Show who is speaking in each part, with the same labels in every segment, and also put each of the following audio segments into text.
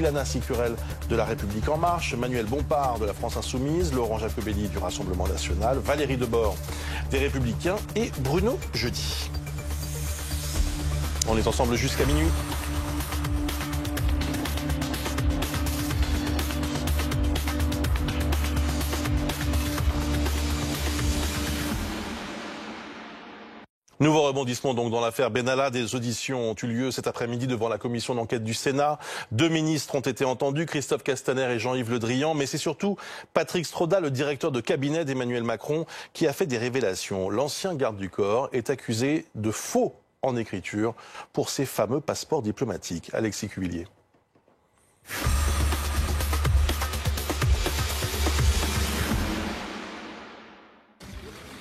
Speaker 1: Ilana Sicurel de La République En Marche, Manuel Bompard de la France Insoumise, Laurent Jacobelli du Rassemblement National, Valérie Debord des Républicains et Bruno Jeudi. On est ensemble jusqu'à minuit. Nouveau rebondissement donc dans l'affaire Benalla. Des auditions ont eu lieu cet après-midi devant la commission d'enquête du Sénat. 2 ministres ont été entendus, Christophe Castaner et Jean-Yves Le Drian. Mais c'est surtout Patrick Stroda, le directeur de cabinet d'Emmanuel Macron, qui a fait des révélations. L'ancien garde du corps est accusé de faux en écriture pour ses fameux passeports diplomatiques. Alexis Cuvillier.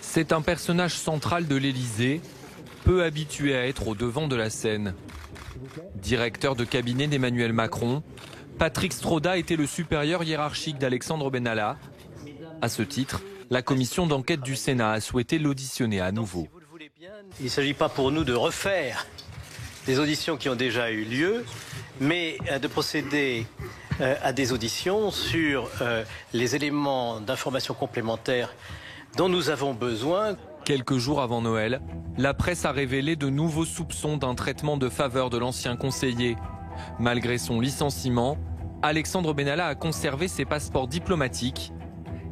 Speaker 2: C'est un personnage central de l'Élysée, peu habitué à être au devant de la scène. Directeur de cabinet d'Emmanuel Macron, Patrick Stroda était le supérieur hiérarchique d'Alexandre Benalla. À ce titre, la commission d'enquête du Sénat a souhaité l'auditionner à nouveau.
Speaker 3: Il ne s'agit pas pour nous de refaire des auditions qui ont déjà eu lieu, mais de procéder à des auditions sur les éléments d'information complémentaires dont nous avons besoin.
Speaker 2: Quelques jours avant Noël, la presse a révélé de nouveaux soupçons d'un traitement de faveur de l'ancien conseiller. Malgré son licenciement, Alexandre Benalla a conservé ses passeports diplomatiques.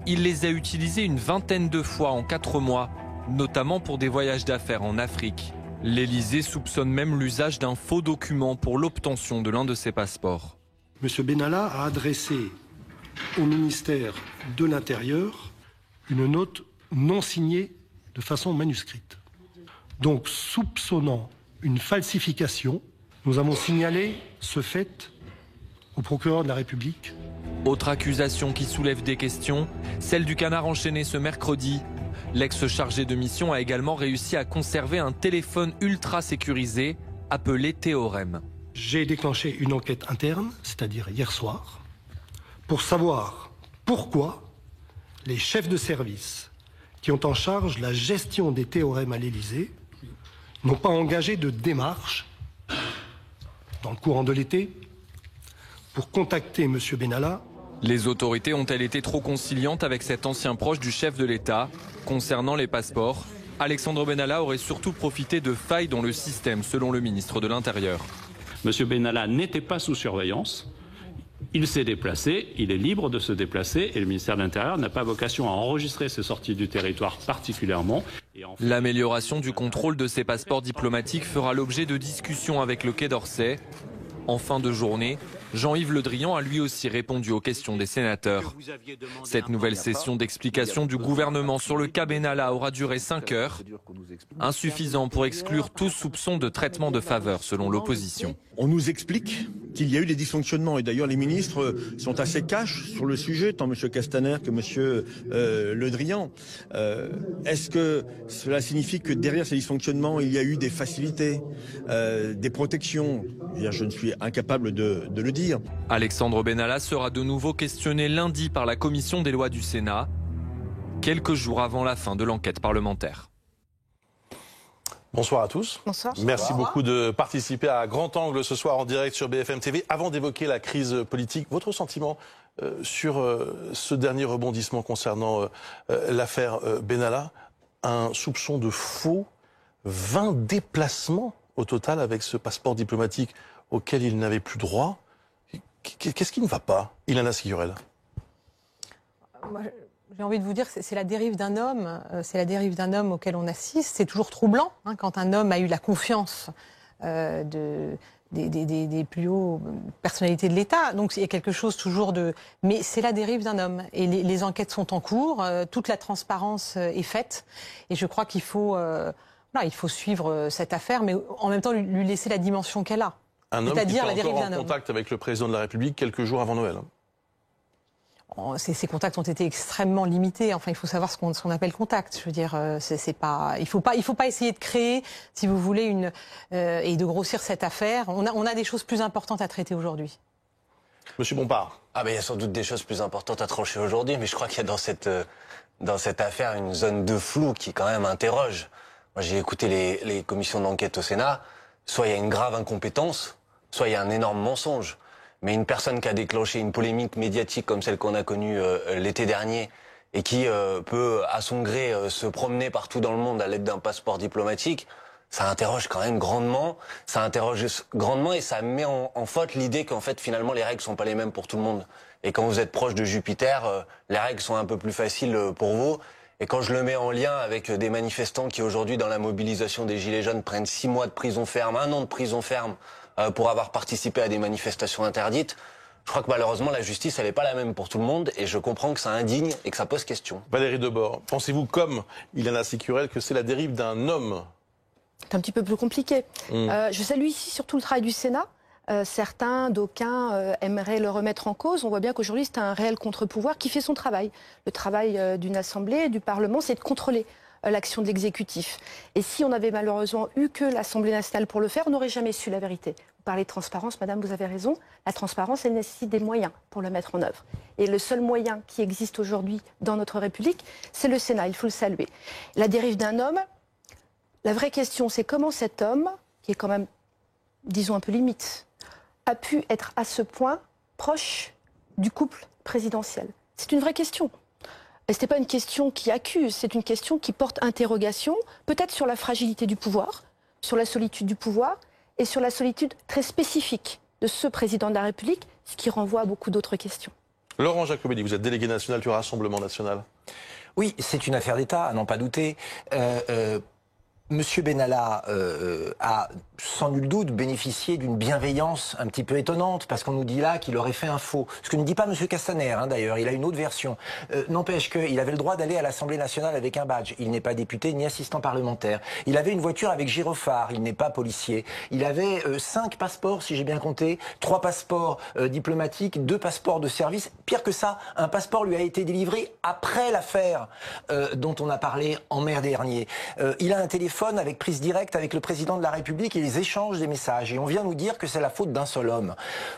Speaker 2: Il les a utilisés une vingtaine de fois en 4 mois, notamment pour des voyages d'affaires en Afrique. L'Élysée soupçonne même l'usage d'un faux document pour l'obtention de l'un de ses passeports.
Speaker 4: M. Benalla a adressé au ministère de l'Intérieur une note non signée de façon manuscrite. Donc, soupçonnant une falsification, nous avons signalé ce fait au procureur de la République.
Speaker 2: Autre accusation qui soulève des questions, celle du canard enchaîné ce mercredi. L'ex-chargé de mission a également réussi à conserver un téléphone ultra sécurisé appelé Théorème.
Speaker 4: J'ai déclenché une enquête interne, c'est-à-dire hier soir, pour savoir pourquoi les chefs de service qui ont en charge la gestion des théorèmes à l'Élysée n'ont pas engagé de démarche dans le courant de l'été pour contacter M. Benalla.
Speaker 2: Les autorités ont-elles été trop conciliantes avec cet ancien proche du chef de l'État? Concernant les passeports, Alexandre Benalla aurait surtout profité de failles dans le système, selon le ministre de l'Intérieur.
Speaker 5: M. Benalla n'était pas sous surveillance. Il s'est déplacé, il est libre de se déplacer et le ministère de l'Intérieur n'a pas vocation à enregistrer ses sorties du territoire particulièrement.
Speaker 2: L'amélioration du contrôle de ces passeports diplomatiques fera l'objet de discussions avec le Quai d'Orsay. En fin de journée, Jean-Yves Le Drian a lui aussi répondu aux questions des sénateurs. Cette nouvelle session d'explication du gouvernement sur le cas Benalla aura duré 5 heures. Insuffisant pour exclure tout soupçon de traitement de faveur selon l'opposition.
Speaker 6: On nous explique qu'il y a eu des dysfonctionnements et d'ailleurs les ministres sont assez cash sur le sujet, tant M. Castaner que M. Le Drian. Est-ce que cela signifie que derrière ces dysfonctionnements, il y a eu des facilités, des protections? Je ne suis incapable de le dire.
Speaker 2: Alexandre Benalla sera de nouveau questionné lundi par la commission des lois du Sénat, quelques jours avant la fin de l'enquête parlementaire.
Speaker 1: Bonsoir à tous.
Speaker 7: Bonsoir.
Speaker 1: Merci beaucoup de participer à Grand Angle ce soir en direct sur BFM TV. Avant d'évoquer la crise politique, votre sentiment sur ce dernier rebondissement concernant l'affaire Benalla, un soupçon de faux, 20 déplacements au total avec ce passeport diplomatique auquel il n'avait plus droit. Qu'est-ce qui ne va pas, Ilana Sicurel?
Speaker 7: J'ai envie de vous dire que c'est la dérive d'un homme, auquel on assiste. C'est toujours troublant quand un homme a eu la confiance des plus hauts personnalités de l'État. Donc il y a quelque chose toujours de... Mais c'est la dérive d'un homme. Et les enquêtes sont en cours, toute la transparence est faite. Et je crois qu'il faut, il faut suivre cette affaire, mais en même temps lui laisser la dimension qu'elle a.
Speaker 1: Un homme qui est encore en contact avec le président de la République quelques jours avant Noël.
Speaker 7: Ces contacts ont été extrêmement limités. Enfin, il faut savoir ce qu'on appelle contact. Je veux dire, c'est pas. Il faut pas essayer de créer, si vous voulez, et de grossir cette affaire. On a des choses plus importantes à traiter aujourd'hui.
Speaker 1: Monsieur Bompard.
Speaker 8: Il y a sans doute des choses plus importantes à trancher aujourd'hui, mais je crois qu'il y a dans cette affaire une zone de flou qui quand même interroge. Moi, j'ai écouté les commissions d'enquête au Sénat. Soit il y a une grave incompétence, soit il y a un énorme mensonge. Mais une personne qui a déclenché une polémique médiatique comme celle qu'on a connue l'été dernier et qui peut, à son gré, se promener partout dans le monde à l'aide d'un passeport diplomatique, ça interroge quand même grandement. Ça interroge grandement et ça met en faute l'idée qu'en fait, finalement, les règles sont pas les mêmes pour tout le monde. Et quand vous êtes proche de Jupiter, les règles sont un peu plus faciles pour vous. Et quand je le mets en lien avec des manifestants qui aujourd'hui, dans la mobilisation des Gilets jaunes, prennent 6 mois de prison ferme, 1 an de prison ferme pour avoir participé à des manifestations interdites, je crois que malheureusement la justice elle n'est pas la même pour tout le monde et je comprends que ça indigne et que ça pose question.
Speaker 1: Valérie Debord, pensez-vous comme Ilana Sicurel que c'est la dérive d'un homme?
Speaker 9: C'est un petit peu plus compliqué. Je salue ici surtout le travail du Sénat. Certains, d'aucuns aimeraient le remettre en cause. On voit bien qu'aujourd'hui, c'est un réel contre-pouvoir qui fait son travail. Le travail d'une Assemblée, du Parlement, c'est de contrôler l'action de l'exécutif. Et si on avait malheureusement eu que l'Assemblée nationale pour le faire, on n'aurait jamais su la vérité. Vous parlez de transparence, madame, vous avez raison. La transparence, elle nécessite des moyens pour le mettre en œuvre. Et le seul moyen qui existe aujourd'hui dans notre République, c'est le Sénat. Il faut le saluer. La dérive d'un homme, la vraie question, c'est comment cet homme, qui est quand même, disons, un peu limite, a pu être à ce point proche du couple présidentiel. C'est une vraie question. Et ce n'est pas une question qui accuse, c'est une question qui porte interrogation, peut-être sur la fragilité du pouvoir, sur la solitude du pouvoir et sur la solitude très spécifique de ce président de la République, ce qui renvoie à beaucoup d'autres questions.
Speaker 1: Laurent Jacobelli, vous êtes délégué national du Rassemblement national.
Speaker 10: Oui, c'est une affaire d'État, à n'en pas douter. Monsieur Benalla a sans nul doute bénéficié d'une bienveillance un petit peu étonnante, parce qu'on nous dit là qu'il aurait fait un faux. Ce que ne dit pas Monsieur Castaner, d'ailleurs, il a une autre version. N'empêche qu'il avait le droit d'aller à l'Assemblée nationale avec un badge. Il n'est pas député ni assistant parlementaire. Il avait une voiture avec gyrophare, il n'est pas policier. Il avait 5 passeports, si j'ai bien compté, 3 passeports diplomatiques, 2 passeports de service. Pire que ça, un passeport lui a été délivré après l'affaire dont on a parlé en mai dernier. Il a un téléphone avec prise directe avec le président de la République et ils échangent des messages. Et on vient nous dire que c'est la faute d'un seul homme.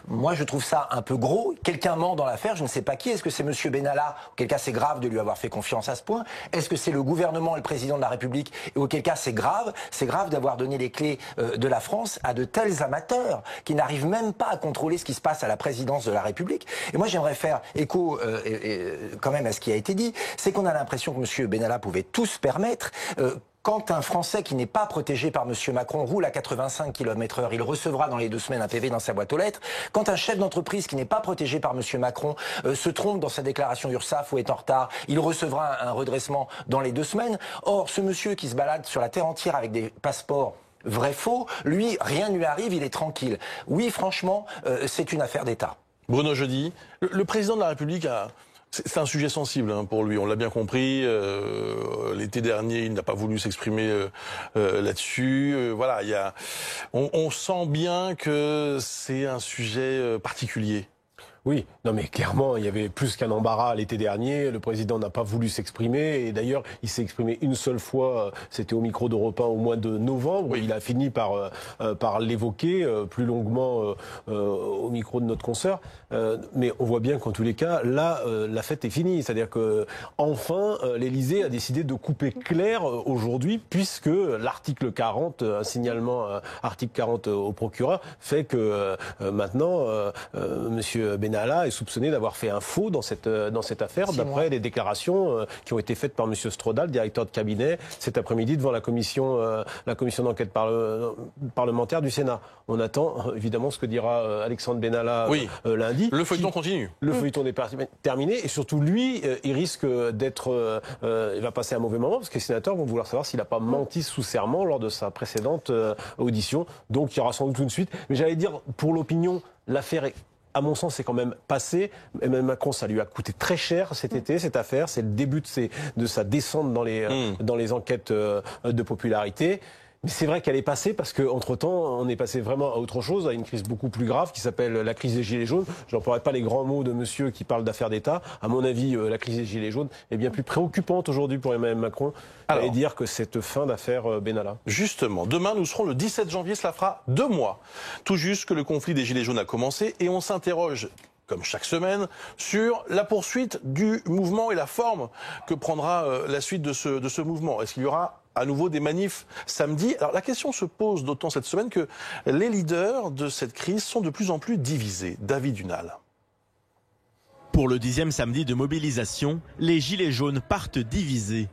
Speaker 10: Moi, je trouve ça un peu gros. Quelqu'un ment dans l'affaire, je ne sais pas qui. Est-ce que c'est Monsieur Benalla? Auquel cas, c'est grave de lui avoir fait confiance à ce point. Est-ce que c'est le gouvernement et le président de la République? Et auquel cas, c'est grave. C'est grave d'avoir donné les clés de la France à de tels amateurs qui n'arrivent même pas à contrôler ce qui se passe à la présidence de la République. Et moi, j'aimerais faire écho quand même à ce qui a été dit. C'est qu'on a l'impression que Monsieur Benalla pouvait tout se permettre. Quand un Français qui n'est pas protégé par M. Macron roule à 85 km/h, il recevra dans les 2 semaines un PV dans sa boîte aux lettres. Quand un chef d'entreprise qui n'est pas protégé par M. Macron se trompe dans sa déclaration URSSAF ou est en retard, il recevra un redressement dans les 2 semaines. Or, ce monsieur qui se balade sur la terre entière avec des passeports vrai-faux, lui, rien ne lui arrive, il est tranquille. Oui, franchement, c'est une affaire d'État.
Speaker 1: Bruno Jeudi, le président de la République a... C'est un sujet sensible pour lui, on l'a bien compris. L'été dernier, il n'a pas voulu s'exprimer là-dessus. Voilà, on sent bien que c'est un sujet particulier.
Speaker 11: Oui, non mais clairement, il y avait plus qu'un embarras l'été dernier. Le président n'a pas voulu s'exprimer. Et d'ailleurs, il s'est exprimé une seule fois, c'était au micro d'Europe 1 au mois de novembre. Oui. Il a fini par l'évoquer plus longuement au micro de notre consoeur. Mais on voit bien qu'en tous les cas, là, la fête est finie. C'est-à-dire que enfin, l'Élysée a décidé de couper clair aujourd'hui, puisque l'article 40, un signalement article 40 au procureur, fait que maintenant, Monsieur Benalla est soupçonné d'avoir fait un faux dans cette affaire, d'après les déclarations qui ont été faites par M. Strodal, directeur de cabinet, cet après-midi devant la commission d'enquête parlementaire du Sénat. On attend évidemment ce que dira Alexandre Benalla lundi.
Speaker 1: Le feuilleton continue.
Speaker 11: Le feuilleton est terminé et surtout lui, il risque d'être... il va passer un mauvais moment parce que les sénateurs vont vouloir savoir s'il n'a pas menti sous serment lors de sa précédente audition. Donc il y aura sans doute une suite. Mais j'allais dire, pour l'opinion, l'affaire est... À mon sens, c'est quand même passé. Emmanuel Macron, ça lui a coûté très cher cet été, cette affaire. C'est le début de sa descente dans les enquêtes de popularité. Mais c'est vrai qu'elle est passée parce qu'entre-temps, on est passé vraiment à autre chose, à une crise beaucoup plus grave qui s'appelle la crise des Gilets jaunes. Je n'emploierai pas les grands mots de monsieur qui parle d'affaires d'État. À mon avis, la crise des Gilets jaunes est bien plus préoccupante aujourd'hui pour Emmanuel Macron. Et dire que cette fin d'affaire Benalla.
Speaker 1: Justement, demain, nous serons le 17 janvier, cela fera 2 mois. Tout juste que le conflit des Gilets jaunes a commencé et on s'interroge, comme chaque semaine, sur la poursuite du mouvement et la forme que prendra la suite de ce mouvement. Est-ce qu'il y aura à nouveau des manifs samedi. Alors la question se pose d'autant cette semaine que les leaders de cette crise sont de plus en plus divisés. David Dunal.
Speaker 12: Pour le 10e samedi de mobilisation, les Gilets jaunes partent divisés.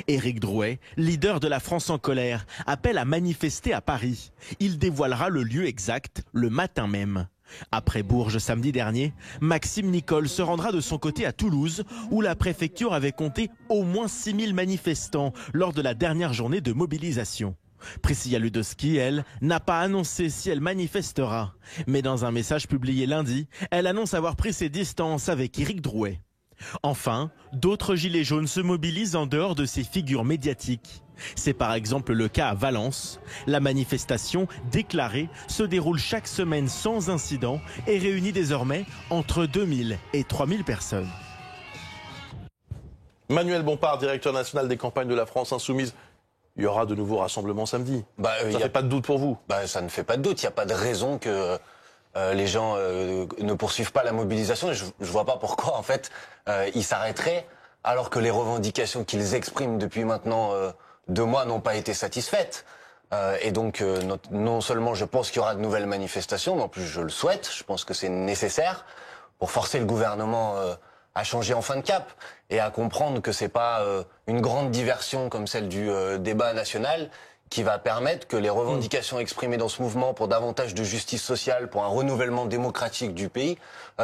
Speaker 12: Éric Drouet, leader de la France en colère, appelle à manifester à Paris. Il dévoilera le lieu exact le matin même. Après Bourges samedi dernier, Maxime Nicole se rendra de son côté à Toulouse, où la préfecture avait compté au moins 6000 manifestants lors de la dernière journée de mobilisation. Priscilla Ludowski, elle, n'a pas annoncé si elle manifestera. Mais dans un message publié lundi, elle annonce avoir pris ses distances avec Éric Drouet. Enfin, d'autres gilets jaunes se mobilisent en dehors de ces figures médiatiques. C'est par exemple le cas à Valence. La manifestation, déclarée, se déroule chaque semaine sans incident et réunit désormais entre 2000 et 3000 personnes.
Speaker 1: Manuel Bompard, directeur national des campagnes de la France Insoumise. Il y aura de nouveaux rassemblements samedi. Ça ne fait pas de doute pour vous?
Speaker 8: Ça ne fait pas de doute. Il n'y a pas de raison que les gens ne poursuivent pas la mobilisation. Je ne vois pas pourquoi, en fait, ils s'arrêteraient alors que les revendications qu'ils expriment depuis maintenant 2 mois n'ont pas été satisfaites. Et donc, non seulement je pense qu'il y aura de nouvelles manifestations, mais en plus je le souhaite. Je pense que c'est nécessaire pour forcer le gouvernement à changer enfin de cap et à comprendre que c'est pas une grande diversion comme celle du débat national qui va permettre que les revendications exprimées dans ce mouvement pour davantage de justice sociale, pour un renouvellement démocratique du pays,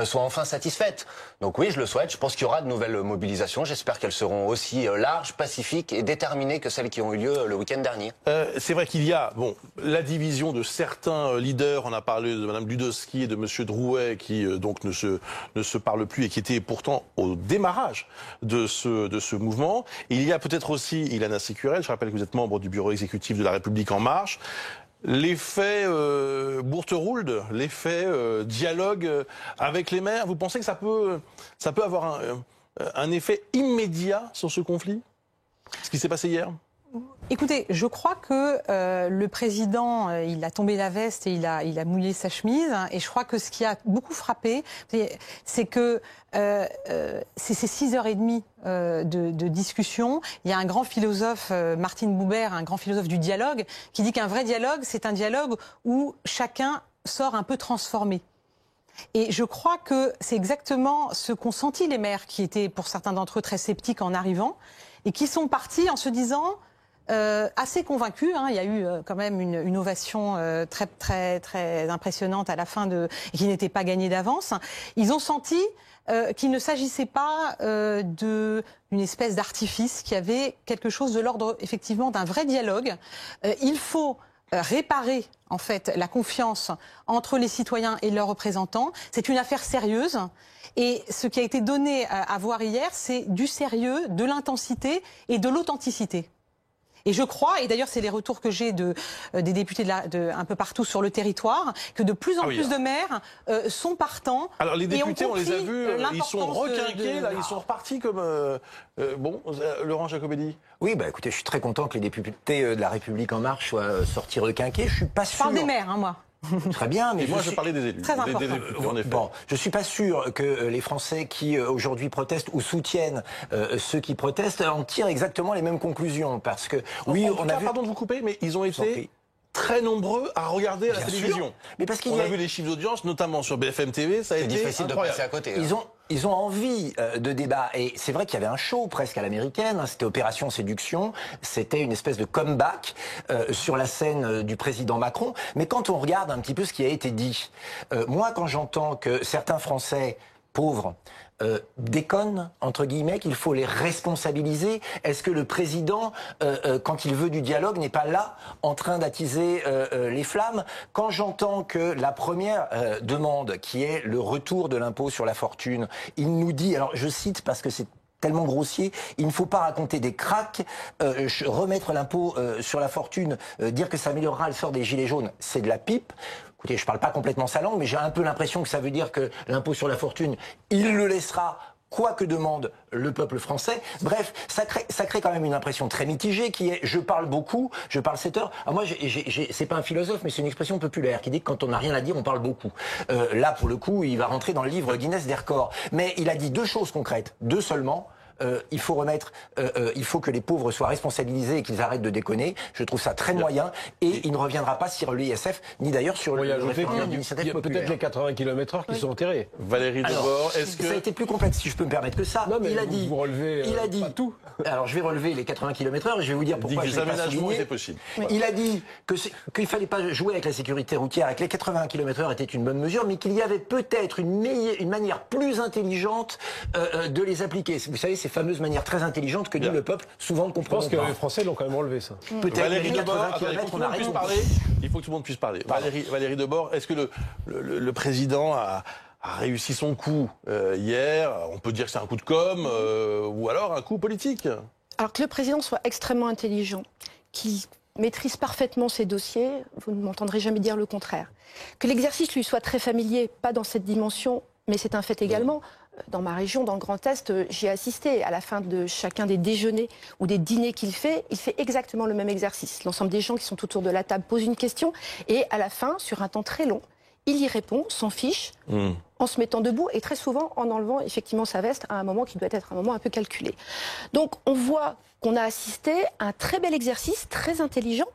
Speaker 8: soient enfin satisfaites. Donc oui, je le souhaite. Je pense qu'il y aura de nouvelles mobilisations. J'espère qu'elles seront aussi larges, pacifiques et déterminées que celles qui ont eu lieu le week-end dernier.
Speaker 1: C'est vrai qu'il y a la division de certains leaders. On a parlé de Mme Ludowski et de M. Drouet qui donc ne se parlent plus et qui étaient pourtant au démarrage de ce mouvement. Et il y a peut-être aussi Ilana Securel. Je rappelle que vous êtes membre du bureau exécutif de La République En Marche. L'effet Bourterould, l'effet dialogue avec les maires, vous pensez que ça peut avoir un effet immédiat sur ce conflit? Ce qui s'est passé hier?
Speaker 7: Écoutez, je crois que le président, il a tombé la veste et il a mouillé sa chemise. Et je crois que ce qui a beaucoup frappé, c'est que c'est ces 6h30 de discussion. Il y a un grand philosophe, Martin Buber, un grand philosophe du dialogue, qui dit qu'un vrai dialogue, c'est un dialogue où chacun sort un peu transformé. Et je crois que c'est exactement ce qu'ont senti les maires, qui étaient pour certains d'entre eux très sceptiques en arrivant, et qui sont partis en se disant... assez convaincu, il y a eu quand même une ovation très impressionnante à la fin qui n'était pas gagnée d'avance. Ils ont senti qu'il ne s'agissait pas d'une espèce d'artifice, qu'il y avait quelque chose de l'ordre effectivement d'un vrai dialogue. Il faut réparer en fait la confiance entre les citoyens et leurs représentants. C'est une affaire sérieuse. Et ce qui a été donné à voir hier, c'est du sérieux, de l'intensité et de l'authenticité. Et je crois, et d'ailleurs c'est les retours que j'ai des députés un peu partout sur le territoire, que de plus en plus de maires sont partants.
Speaker 1: Alors les députés, on les a vus, ils sont requinqués, là, ils sont repartis comme... Laurent Jacobelli.
Speaker 10: Oui, écoutez, je suis très content que les députés de La République En Marche soient sortis requinqués. Je suis pas sûr...
Speaker 7: Je parle des maires, moi.
Speaker 10: Très bien, mais
Speaker 1: moi je parlais des élus.
Speaker 7: Très important.
Speaker 1: En effet.
Speaker 10: Bon, je suis pas sûr que les Français qui aujourd'hui protestent ou soutiennent ceux qui protestent en tirent exactement les mêmes conclusions, parce que
Speaker 1: Pardon de vous couper, mais ils ont été très nombreux à regarder la télévision.
Speaker 10: Mais parce
Speaker 1: on a vu les chiffres d'audience, notamment sur BFM TV, ça a été
Speaker 8: difficile
Speaker 1: incroyable.
Speaker 8: de passer à côté.
Speaker 10: Ils ont envie de débat. Et c'est vrai qu'il y avait un show presque à l'américaine. C'était Opération Séduction. C'était une espèce de comeback sur la scène du président Macron. Mais quand on regarde un petit peu ce qui a été dit, moi, quand j'entends que certains Français pauvres déconnent, entre guillemets, qu'il faut les responsabiliser. Est-ce que le président, quand il veut du dialogue, n'est pas là en train d'attiser les flammes? Quand j'entends que la première demande, qui est le retour de l'impôt sur la fortune, il nous dit, alors je cite parce que c'est tellement grossier, il ne faut pas raconter des cracks, remettre l'impôt sur la fortune, dire que ça améliorera le sort des gilets jaunes, c'est de la pipe. Écoutez, je parle pas complètement sa langue, mais j'ai un peu l'impression que ça veut dire que l'impôt sur la fortune, il le laissera quoi que demande le peuple français. Bref, ça crée quand même une impression très mitigée qui est « je parle beaucoup, je parle 7 heures ». Alors moi, c'est pas un philosophe, mais c'est une expression populaire qui dit que quand on n'a rien à dire, on parle beaucoup. Là, pour le coup, il va rentrer dans le livre Guinness des records. Mais il a dit 2 choses concrètes, 2 seulement. il faut que les pauvres soient responsabilisés et qu'ils arrêtent de déconner. Je trouve ça très moyen et il ne reviendra pas sur l'ISF, ni d'ailleurs sur le référendum d'initiative populaire.
Speaker 11: Peut-être les 80 km/h qui sont enterrés.
Speaker 1: Valérie Debord, est-ce que...
Speaker 10: Ça a été plus complexe, si je peux me permettre que ça.
Speaker 11: Non, mais
Speaker 10: il a dit
Speaker 11: pas tout.
Speaker 10: Alors je vais relever les 80 km/h et je vais vous dire pourquoi je l'ai pas souligné.
Speaker 1: Possible.
Speaker 10: Il a dit qu'il fallait pas jouer avec la sécurité routière, que les 80 km/h étaient une bonne mesure, mais qu'il y avait peut-être une manière plus intelligente de les appliquer. Vous savez, ces fameuses manières très intelligentes que nous, le peuple, souvent ne comprend pas.
Speaker 11: Je pense que les Français l'ont quand même relevé, ça.
Speaker 10: Peut-être
Speaker 1: Valérie
Speaker 10: les
Speaker 1: Debord,
Speaker 10: 80 km, on arrête.
Speaker 1: Il faut que tout le monde puisse parler. Valérie Debord, est-ce que le président a réussi son coup hier? On peut dire que c'est un coup de com' ou alors un coup politique.
Speaker 9: Alors que le président soit extrêmement intelligent, qu'il maîtrise parfaitement ses dossiers, vous ne m'entendrez jamais dire le contraire. Que l'exercice lui soit très familier, pas dans cette dimension, mais c'est un fait également. Dans ma région, dans le Grand Est, j'y ai assisté. À la fin de chacun des déjeuners ou des dîners qu'il fait, il fait exactement le même exercice. L'ensemble des gens qui sont autour de la table posent une question et à la fin, sur un temps très long, il y répond, s'en fiche, en se mettant debout et très souvent en enlevant effectivement sa veste à un moment qui doit être un moment un peu calculé. Donc on voit qu'on a assisté à un très bel exercice, très intelligent.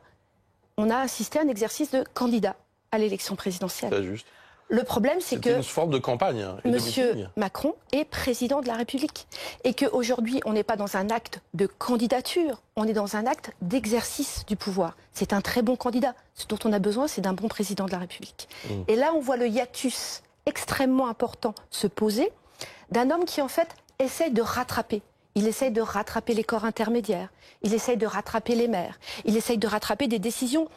Speaker 9: On a assisté à un exercice de candidat à l'élection présidentielle.
Speaker 1: C'est juste.
Speaker 9: Le problème, c'est que
Speaker 1: une forme de campagne.
Speaker 9: Monsieur Macron est président de la République et qu'aujourd'hui, on n'est pas dans un acte de candidature, on est dans un acte d'exercice du pouvoir. C'est un très bon candidat. Ce dont on a besoin, c'est d'un bon président de la République. Et là, on voit le hiatus extrêmement important se poser d'un homme qui, en fait, essaye de rattraper. Il essaye de rattraper les corps intermédiaires, il essaye de rattraper les maires, il essaye de rattraper des décisions.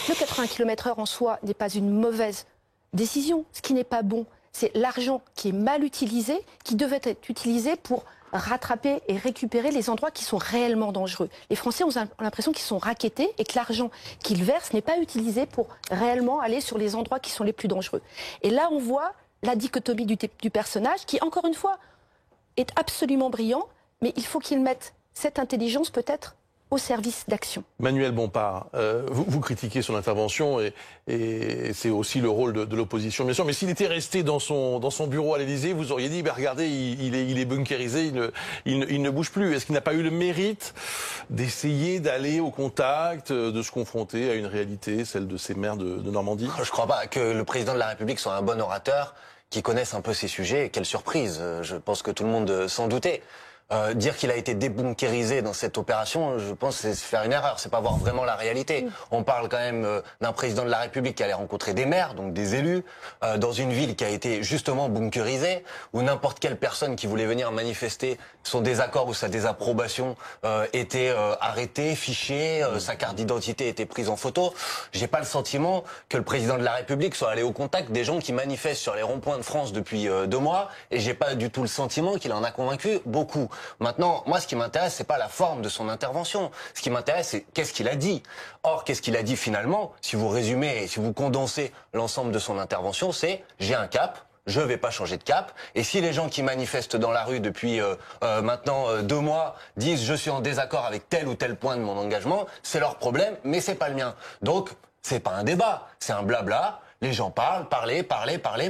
Speaker 9: Le 80 km/h en soi n'est pas une mauvaise décision. Ce qui n'est pas bon, c'est l'argent qui est mal utilisé, qui devait être utilisé pour rattraper et récupérer les endroits qui sont réellement dangereux. Les Français ont l'impression qu'ils sont rackettés et que l'argent qu'ils versent n'est pas utilisé pour réellement aller sur les endroits qui sont les plus dangereux. Et là, on voit la dichotomie du personnage qui, encore une fois, est absolument brillant, mais il faut qu'il mette cette intelligence peut-être au service d'action.
Speaker 1: Manuel Bompard, vous critiquez son intervention et c'est aussi le rôle de l'opposition, bien sûr. Mais s'il était resté dans son bureau à l'Élysée, vous auriez dit, regardez, il est bunkérisé, il ne bouge plus. Est-ce qu'il n'a pas eu le mérite d'essayer d'aller au contact, de se confronter à une réalité, celle de ces maires de Normandie?
Speaker 8: Je ne crois pas que le président de la République soit un bon orateur, qui connaisse un peu ces sujets. Quelle surprise, je pense que tout le monde s'en doutait. Dire qu'il a été débunkérisé dans cette opération, je pense c'est faire une erreur, c'est pas voir vraiment la réalité. On parle quand même d'un président de la République qui allait rencontrer des maires, donc des élus, dans une ville qui a été justement bunkérisée, où n'importe quelle personne qui voulait venir manifester son désaccord ou sa désapprobation était arrêtée, fichée, sa carte d'identité était prise en photo. J'ai pas le sentiment que le président de la République soit allé au contact des gens qui manifestent sur les ronds-points de France depuis 2 mois, et j'ai pas du tout le sentiment qu'il en a convaincu beaucoup. Maintenant, moi, ce qui m'intéresse, c'est pas la forme de son intervention. Ce qui m'intéresse, c'est qu'est-ce qu'il a dit. Or, qu'est-ce qu'il a dit finalement? Si vous résumez et si vous condensez l'ensemble de son intervention, c'est « j'ai un cap ». Je vais pas changer de cap. Et si les gens qui manifestent dans la rue depuis maintenant 2 mois disent je suis en désaccord avec tel ou tel point de mon engagement, c'est leur problème, mais c'est pas le mien. Donc c'est pas un débat, c'est un blabla. Les gens parlent,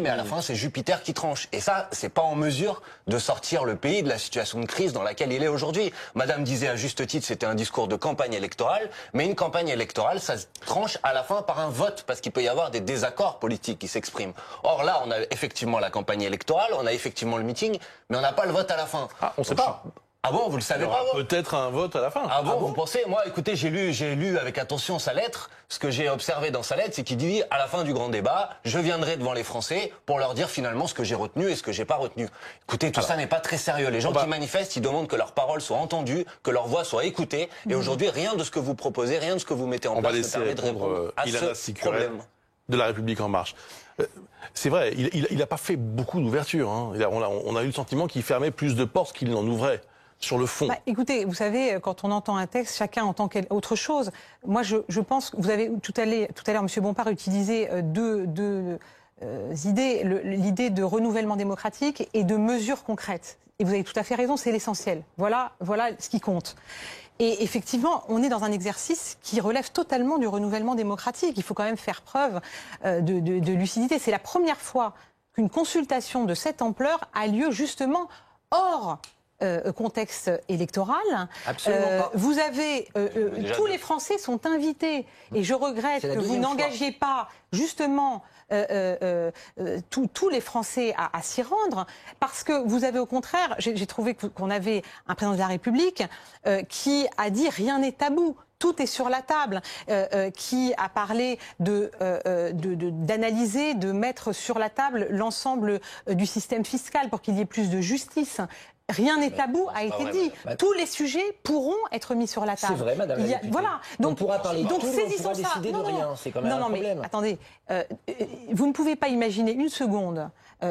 Speaker 8: mais à la fin c'est Jupiter qui tranche. Et ça, c'est pas en mesure de sortir le pays de la situation de crise dans laquelle il est aujourd'hui. Madame disait à juste titre, c'était un discours de campagne électorale, mais une campagne électorale, ça se tranche à la fin par un vote, parce qu'il peut y avoir des désaccords politiques qui s'expriment. Or là, on a effectivement la campagne électorale, on a effectivement le meeting, mais on n'a pas le vote à la fin.
Speaker 1: Ah, on sait pas.
Speaker 8: Ah bon, vous le savez pas?
Speaker 1: Peut-être un vote à la fin.
Speaker 8: Ah bon, vous pensez? Moi, écoutez, j'ai lu avec attention sa lettre. Ce que j'ai observé dans sa lettre, c'est qu'il dit à la fin du grand débat, je viendrai devant les Français pour leur dire finalement ce que j'ai retenu et ce que j'ai pas retenu. Écoutez, tout ça n'est pas très sérieux. Les gens qui manifestent, ils demandent que leurs paroles soient entendues, que leur voix soit écoutée. Et aujourd'hui, rien de ce que vous proposez, rien de ce que vous mettez en place ne permet de répondre à ce problème.
Speaker 1: De la République en marche. C'est vrai, il n'a pas fait beaucoup d'ouverture. Hein. On a eu le sentiment qu'il fermait plus de portes qu'il n'en ouvrait. Sur le fond.
Speaker 7: Écoutez, vous savez, quand on entend un texte, chacun entend autre chose. Moi, je pense que vous avez tout à l'heure, M. Bompard utilisé deux idées, l'idée de renouvellement démocratique et de mesures concrètes. Et vous avez tout à fait raison, c'est l'essentiel. Voilà ce qui compte. Et effectivement, on est dans un exercice qui relève totalement du renouvellement démocratique. Il faut quand même faire preuve de lucidité. C'est la première fois qu'une consultation de cette ampleur a lieu justement hors contexte électoral.
Speaker 10: Absolument pas.
Speaker 7: Vous avez tous les Français sont invités et je regrette que vous n'engagiez pas justement tous les Français à s'y rendre, parce que vous avez au contraire, j'ai trouvé qu'on avait un président de la République qui a dit rien n'est tabou. Tout est sur la table, qui a parlé d'analyser, de mettre sur la table l'ensemble du système fiscal pour qu'il y ait plus de justice. Rien n'est tabou, a été dit. Tous les sujets pourront être mis sur la table.
Speaker 10: C'est vrai, madame la députée.
Speaker 7: Voilà. Donc,
Speaker 10: on pourra parler de tout, mais on pourra décider de rien. C'est quand même un problème.
Speaker 7: Mais attendez, vous ne pouvez pas imaginer une seconde,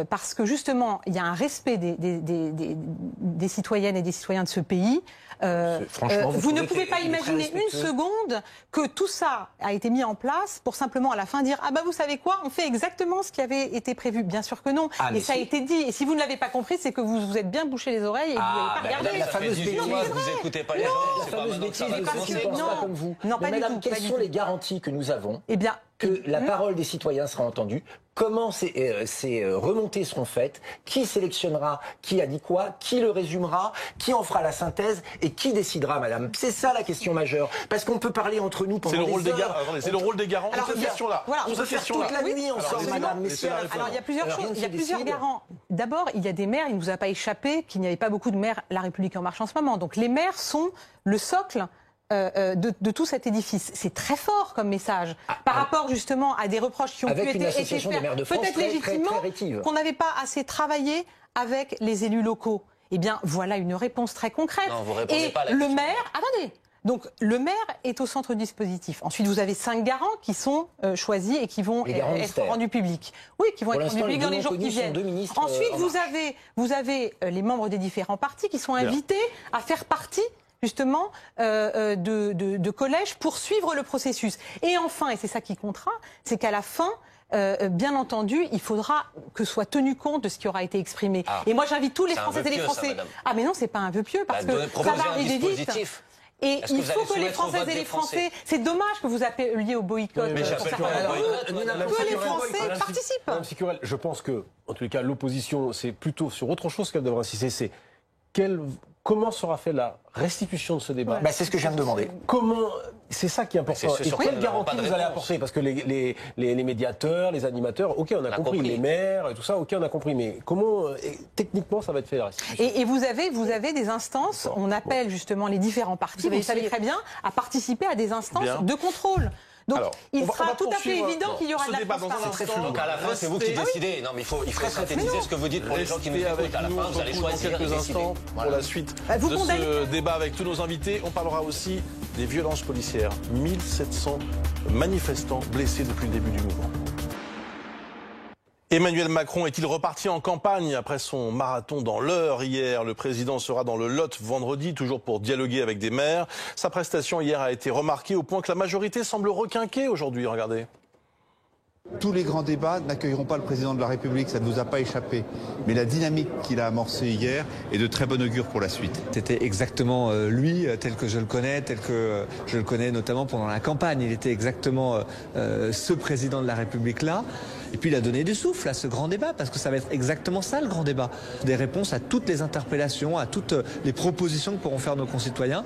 Speaker 7: parce que justement, il y a un respect des citoyennes et des citoyens de ce pays. Vous ne pouvez pas imaginer une seconde que tout ça a été mis en place pour simplement à la fin dire « Ah bah vous savez quoi, on fait exactement ce qui avait été prévu ». Bien sûr que non. Et ça a été dit. Et si vous ne l'avez pas compris, c'est que vous vous êtes bien bouché les oreilles et que vous n'avez pas regardé.
Speaker 10: La fameuse bêtise.
Speaker 8: Vous n'écoutez pas les gens.
Speaker 10: La fameuse bêtise, je ne pense pas comme vous.
Speaker 7: Non,
Speaker 10: mais
Speaker 7: pas
Speaker 10: madame,
Speaker 7: du tout.
Speaker 10: quelles sont les garanties que nous avons
Speaker 7: que
Speaker 10: la parole des citoyens sera entendue? Comment ces remontées seront faites? Qui sélectionnera qui a dit quoi? Qui le résumera? Qui en fera la synthèse? Et qui décidera, madame? C'est ça la question majeure. Parce qu'on peut parler entre nous pendant des heures.
Speaker 1: C'est le rôle des garants.
Speaker 7: Alors,
Speaker 1: cette question-là.
Speaker 7: Voilà,
Speaker 10: on peut faire toute la nuit ensemble, madame.
Speaker 7: Alors, il y a plusieurs choses. Il y a plusieurs garants. D'abord, il y a des maires, il ne vous a pas échappé qu'il n'y avait pas beaucoup de maires La République En Marche en ce moment. Donc les maires sont le socle de tout cet édifice. C'est très fort comme message par rapport justement à des reproches qui ont pu être faits peut-être légitimement, qu'on n'avait pas assez travaillé avec les élus locaux. Eh bien voilà une réponse très concrète.
Speaker 8: Non, vous répondez pas à la
Speaker 7: le
Speaker 8: question.
Speaker 7: maire, attendez. Donc le maire est au centre du dispositif. Ensuite, vous avez 5 garants qui sont choisis et qui vont être rendus publics. Oui, qui vont être rendus publics dans les jours qui viennent. Ensuite, vous avez les membres des différents partis qui sont invités à faire partie justement de collèges pour suivre le processus. Et enfin, et c'est ça qui comptera, c'est qu'à la fin, bien entendu, il faudra que soit tenu compte de ce qui aura été exprimé. Et moi, j'invite tous les Françaises et les Français... Mais non, c'est pas un vœu pieux, parce que ça va arriver vite. Et il faut que les Françaises et les Français... C'est dommage que vous appeliez au boycott.
Speaker 11: Mais
Speaker 7: que les Français participent.
Speaker 11: Madame Sicurel, je pense que, en tous les cas, l'opposition, c'est plutôt sur autre chose qu'elle devrait insister, c'est comment sera faite la restitution de ce débat?
Speaker 10: C'est ce que je viens de demander.
Speaker 11: C'est ça qui est important. Et quelle garantie vous allez apporter? Parce que les médiateurs, les animateurs, ok, on a compris. Les maires et tout ça, ok, on a compris. Mais comment, techniquement, ça va être fait la restitution?
Speaker 7: Et vous avez des instances, on appelle justement les différents partis, vous le savez très bien, à participer à des instances de contrôle. Donc, il sera tout à fait évident qu'il y aura de la transparence.
Speaker 8: Donc à la fin, c'est vous qui décidez. Non, mais il faut synthétiser ce que vous dites pour les gens qui nous écoutent. À la fin, vous allez choisir
Speaker 1: quelques instants pour la suite de ce débat avec tous nos invités. On parlera aussi des violences policières. 1700 manifestants blessés depuis le début du mouvement. Emmanuel Macron est-il reparti en campagne après son marathon dans l'Eure hier? Le président sera dans le Lot vendredi, toujours pour dialoguer avec des maires. Sa prestation hier a été remarquée au point que la majorité semble requinquée aujourd'hui. Regardez.
Speaker 13: Tous les grands débats n'accueilleront pas le président de la République, ça ne nous a pas échappé. Mais la dynamique qu'il a amorcée hier est de très bon augure pour la suite.
Speaker 14: C'était exactement lui, tel que je le connais, tel que je le connais notamment pendant la campagne. Il était exactement ce président de la République-là. Et puis il a donné du souffle à ce grand débat, parce que ça va être exactement ça le grand débat. Des réponses à toutes les interpellations, à toutes les propositions que pourront faire nos concitoyens.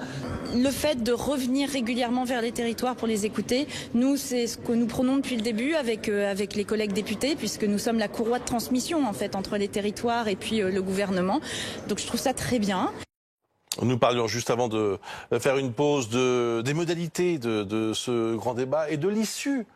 Speaker 15: Le fait de revenir régulièrement vers les territoires pour les écouter, nous, c'est ce que nous prônons depuis le début avec les collègues députés, puisque nous sommes la courroie de transmission en fait entre les territoires et puis le gouvernement. Donc je trouve ça très bien.
Speaker 1: Nous parlions juste avant de faire une pause des modalités de ce grand débat et de l'issue.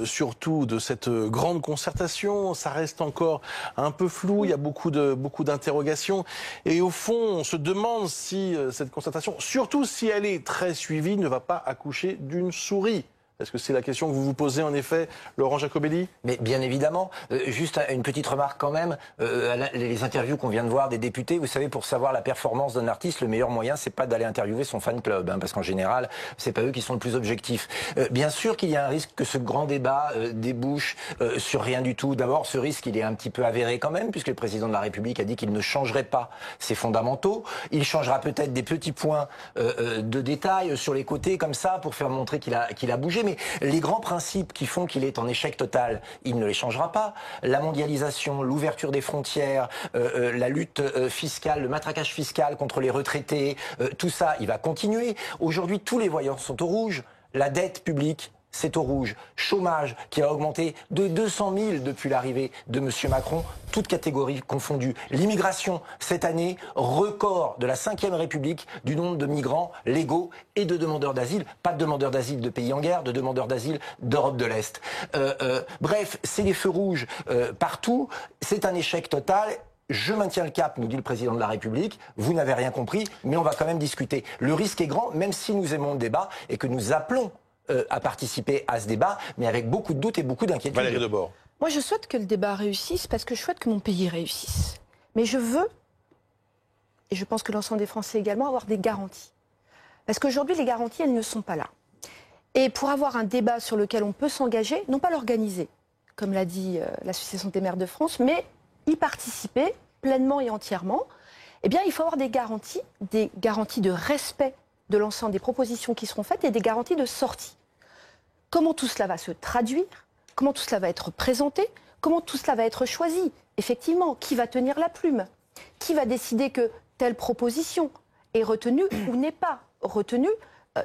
Speaker 1: Surtout de cette grande concertation, ça reste encore un peu flou, il y a beaucoup d'interrogations. Et au fond, on se demande si cette concertation, surtout si elle est très suivie, ne va pas accoucher d'une souris. Est-ce que c'est la question que vous vous posez en effet, Laurent Jacobelli?
Speaker 10: Mais bien évidemment. Juste une petite remarque quand même. Les interviews qu'on vient de voir des députés, vous savez, pour savoir la performance d'un artiste, le meilleur moyen, c'est pas d'aller interviewer son fan club, parce qu'en général, c'est pas eux qui sont le plus objectifs. Bien sûr qu'il y a un risque que ce grand débat débouche sur rien du tout. D'abord, ce risque, il est un petit peu avéré quand même, puisque le président de la République a dit qu'il ne changerait pas ses fondamentaux. Il changera peut-être des petits points de détail sur les côtés, comme ça, pour faire montrer qu'il a bougé. mais les grands principes qui font qu'il est en échec total, il ne les changera pas. La mondialisation, l'ouverture des frontières, la lutte fiscale, le matraquage fiscal contre les retraités, tout ça, il va continuer. Aujourd'hui, tous les voyants sont au rouge. La dette publique, c'est au rouge. Chômage qui a augmenté de 200 000 depuis l'arrivée de M. Macron, toutes catégories confondues. L'immigration, cette année, record de la 5e République du nombre de migrants légaux et de demandeurs d'asile. Pas de demandeurs d'asile de pays en guerre, de demandeurs d'asile d'Europe de l'Est. Bref, c'est les feux rouges partout. C'est un échec total. Je maintiens le cap, nous dit le président de la République. Vous n'avez rien compris, mais on va quand même discuter. Le risque est grand, même si nous aimons le débat et que nous appelons à participer à ce débat, mais avec beaucoup de doutes et beaucoup d'inquiétudes.
Speaker 1: Valérie Debord.
Speaker 9: Moi, je souhaite que le débat réussisse parce que je souhaite que mon pays réussisse. Mais je veux, et je pense que l'ensemble des Français également, avoir des garanties. Parce qu'aujourd'hui, les garanties, elles ne sont pas là. Et pour avoir un débat sur lequel on peut s'engager, non pas l'organiser, comme l'a dit l'Association des maires de France, mais y participer pleinement et entièrement, eh bien, il faut avoir des garanties de respect de l'ensemble des propositions qui seront faites et des garanties de sortie. Comment tout cela va se traduire? Comment tout cela va être présenté? Comment tout cela va être choisi? Effectivement, qui va tenir la plume? Qui va décider que telle proposition est retenue ou n'est pas retenue?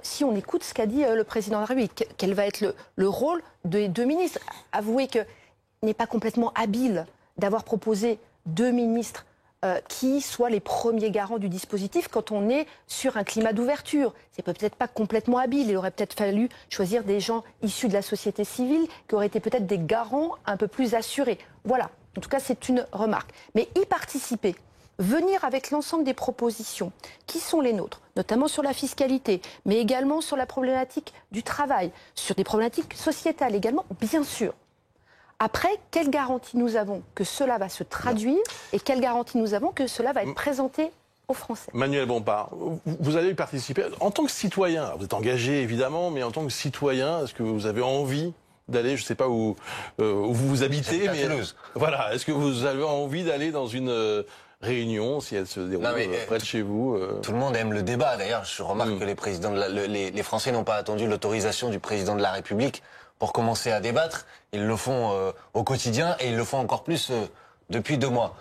Speaker 9: Si on écoute ce qu'a dit le président de la République, quel va être le rôle des deux ministres? Avouez qu'il n'est pas complètement habile d'avoir proposé deux ministres qui soient les premiers garants du dispositif quand on est sur un climat d'ouverture. C'est peut-être pas complètement habile. Il aurait peut-être fallu choisir des gens issus de la société civile qui auraient été peut-être des garants un peu plus assurés. Voilà. En tout cas, c'est une remarque. Mais y participer, venir avec l'ensemble des propositions qui sont les nôtres, notamment sur la fiscalité, mais également sur la problématique du travail, sur des problématiques sociétales également, bien sûr. Après, quelle garantie nous avons que cela va se traduire et quelle garantie nous avons que cela va être présenté aux Français?
Speaker 1: Manuel Bompard, vous allez y participer en tant que citoyen. Vous êtes engagé évidemment, mais en tant que citoyen, est-ce que vous avez envie d'aller, je ne sais pas où vous habitez, mais voilà, est-ce que vous avez envie d'aller dans une réunion, si elle se déroule près de chez vous?
Speaker 8: Tout le monde aime le débat. D'ailleurs, je remarque que les Français n'ont pas attendu l'autorisation du président de la République pour commencer à débattre. Ils le font au quotidien et ils le font encore plus depuis 2 mois.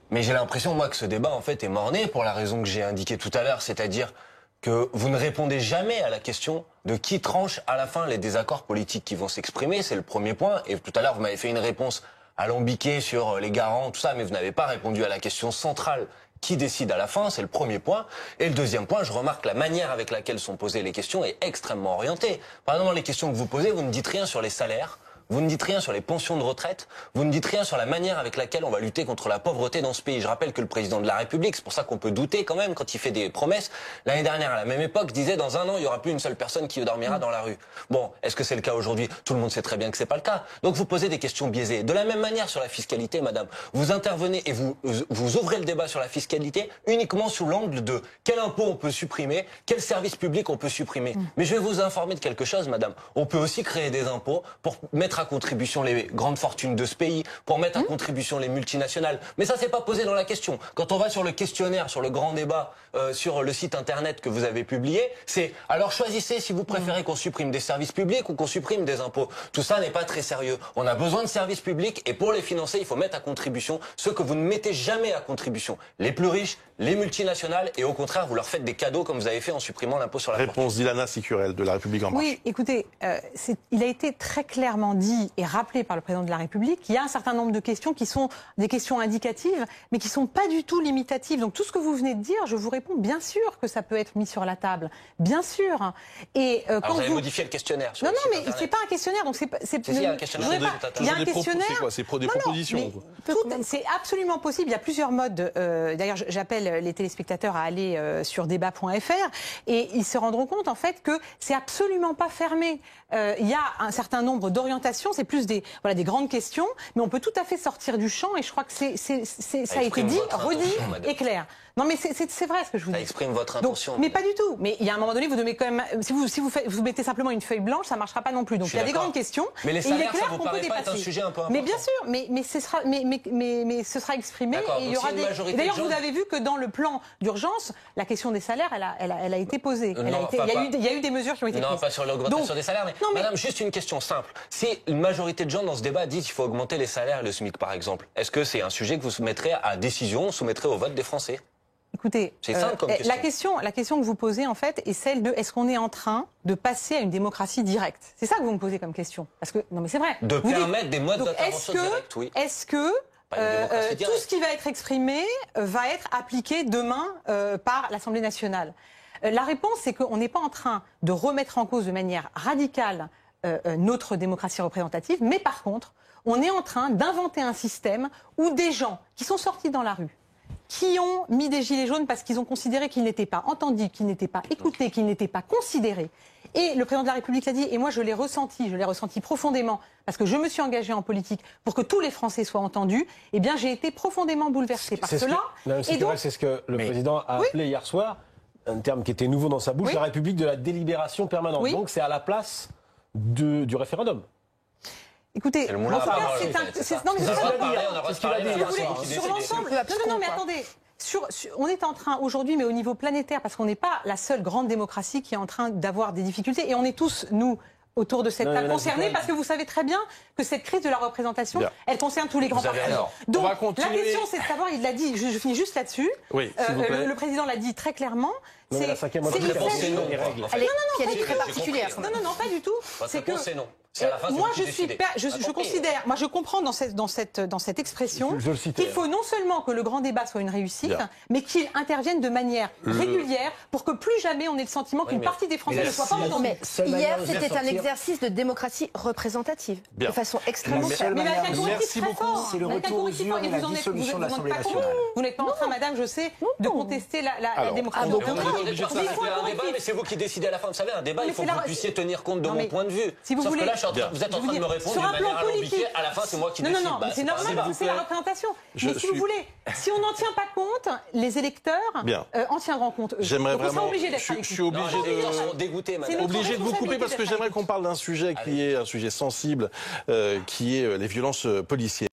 Speaker 8: Mais j'ai l'impression, moi, que ce débat, en fait, est mort-né pour la raison que j'ai indiquée tout à l'heure, c'est-à-dire que vous ne répondez jamais à la question de qui tranche à la fin les désaccords politiques qui vont s'exprimer. C'est le premier point. Et tout à l'heure, vous m'avez fait une réponse alambiquée sur les garants, tout ça, mais vous n'avez pas répondu à la question centrale. Qui décide à la fin, c'est le premier point. Et le deuxième point, je remarque la manière avec laquelle sont posées les questions est extrêmement orientée. Par exemple, les questions que vous posez, vous ne dites rien sur les salaires, vous ne dites rien sur les pensions de retraite, vous ne dites rien sur la manière avec laquelle on va lutter contre la pauvreté dans ce pays. Je rappelle que le président de la République, c'est pour ça qu'on peut douter quand même quand il fait des promesses, l'année dernière à la même époque disait dans 1 an il n'y aura plus une seule personne qui dormira dans la rue. Bon, est-ce que c'est le cas aujourd'hui? Tout le monde sait très bien que c'est pas le cas. Donc vous posez des questions biaisées. De la même manière sur la fiscalité, madame, vous intervenez et vous ouvrez le débat sur la fiscalité uniquement sous l'angle de quel impôt on peut supprimer, quel service public on peut supprimer. Mais je vais vous informer de quelque chose, madame. On peut aussi créer des impôts pour mettre à contribution les grandes fortunes de ce pays, pour mettre à contribution les multinationales. Mais ça, c'est pas posé dans la question. Quand on va sur le questionnaire, sur le grand débat, sur le site internet que vous avez publié, c'est alors choisissez si vous préférez qu'on supprime des services publics ou qu'on supprime des impôts. Tout ça n'est pas très sérieux. On a besoin de services publics et pour les financer, il faut mettre à contribution ceux que vous ne mettez jamais à contribution. Les plus riches, les multinationales, et au contraire, vous leur faites des cadeaux comme vous avez fait en supprimant l'impôt sur la fortune.
Speaker 1: Réponse d'Ilana Sicurel de La République En Marche.
Speaker 7: Oui, écoutez, il a été très clairement dit et rappelé par le président de la République qu'il y a un certain nombre de questions qui sont des questions indicatives, mais qui ne sont pas du tout limitatives. Donc tout ce que vous venez de dire, je vous réponds bien sûr que ça peut être mis sur la table, bien sûr. Et
Speaker 8: alors vous avez modifié le questionnaire sur
Speaker 7: non,
Speaker 8: le site
Speaker 7: mais
Speaker 8: internet.
Speaker 7: c'est pas un questionnaire, donc c'est il y a un questionnaire. Il y a un questionnaire.
Speaker 1: C'est quoi? C'est des propositions.
Speaker 7: C'est absolument possible. Il y a plusieurs modes. D'ailleurs, j'appelle les téléspectateurs à aller sur débat.fr et ils se rendront compte en fait que c'est absolument pas fermé. Il y a un certain nombre d'orientations, c'est plus des grandes questions, mais on peut tout à fait sortir du champ et je crois que ça a été dit, redit et clair. Non mais c'est vrai ce que je vous dis.
Speaker 8: Ça exprime votre intention.
Speaker 7: Mais pas du tout. Mais il y a un moment donné, vous devez quand même, si vous mettez simplement une feuille blanche, ça marchera pas non plus. Donc il y a des grandes questions.
Speaker 8: Mais les salaires, ça vous paraît pas être un sujet un peu important?
Speaker 7: Mais bien sûr, mais ce sera exprimé et il y aura des. D'ailleurs, vous avez vu que dans le plan d'urgence, la question des salaires, elle a été posée. Il y a eu des mesures qui ont été prises.
Speaker 8: Non, pas sur l'augmentation des salaires. Mais, madame, juste une question simple. Si une majorité de gens dans ce débat disent qu'il faut augmenter les salaires et le SMIC, par exemple, est-ce que c'est un sujet que vous soumettrez à décision, soumettrez au vote des Français?
Speaker 7: Écoutez,
Speaker 8: c'est simple comme question.
Speaker 7: La question que vous posez, en fait, est celle de est-ce qu'on est en train de passer à une démocratie directe? C'est ça que vous me posez comme question. Parce que, non mais c'est vrai.
Speaker 8: De permettre des modes d'intervention directs, oui.
Speaker 7: Est-ce que tout ce qui va être exprimé va être appliqué demain par l'Assemblée nationale? La réponse, c'est qu'on n'est pas en train de remettre en cause de manière radicale notre démocratie représentative, mais par contre, on est en train d'inventer un système où des gens qui sont sortis dans la rue, qui ont mis des gilets jaunes parce qu'ils ont considéré qu'ils n'étaient pas entendus, qu'ils n'étaient pas écoutés, qu'ils n'étaient pas considérés. Et le président de la République l'a dit, et moi je l'ai ressenti profondément, parce que je me suis engagée en politique pour que tous les Français soient entendus, eh bien j'ai été profondément bouleversée par cela.
Speaker 11: C'est ce que le président a appelé hier soir, un terme qui était nouveau dans sa bouche, la République de la délibération permanente. Donc c'est à la place du référendum.
Speaker 7: Écoutez,
Speaker 8: c'est ce qu'il a dit.
Speaker 7: Sur l'ensemble, non, mais attendez. On est en train aujourd'hui, mais au niveau planétaire, parce qu'on n'est pas la seule grande démocratie qui est en train d'avoir des difficultés, et on est tous, nous, autour de cette table concernés, parce que vous savez très bien que cette crise de la représentation, elle concerne tous les grands partis. Donc la question, c'est de savoir, il l'a dit, je finis juste là-dessus, le président l'a dit très clairement,
Speaker 11: c'est la cinquième réponse,
Speaker 9: non, elle est très particulière.
Speaker 7: Non, pas du tout.
Speaker 8: C'est que c'est non.
Speaker 7: Moi, je considère, moi, je comprends dans cette expression qu'il faut non seulement que le grand débat soit une réussite, mais qu'il intervienne de manière régulière pour que plus jamais on ait le sentiment qu'une partie des Français ne soit pas entendue.
Speaker 9: Hier, c'était un exercice de démocratie représentative, de façon extrêmement claire.
Speaker 7: Mais
Speaker 11: merci beaucoup.
Speaker 10: C'est le retour aux urnes et la dissolution de l'Assemblée nationale.
Speaker 7: Vous n'êtes pas en train, madame, je sais, de contester la démocratie.
Speaker 8: Mais c'est vous qui décidez à la fin. Vous savez, un débat, il faut que vous puissiez tenir compte de mon point de vue.
Speaker 7: Si vous voulez.
Speaker 8: Vous êtes en train de me répondre d'une manière alambiquée. À la fin, c'est moi qui décide.
Speaker 7: Non, c'est normal, c'est la représentation. Mais si vous voulez, si on n'en tient pas compte, les électeurs en tiendront compte eux.
Speaker 1: J'aimerais vraiment. Je suis obligé
Speaker 8: de
Speaker 1: vous couper parce que j'aimerais qu'on parle d'un sujet qui est un sujet sensible, qui est les violences policières.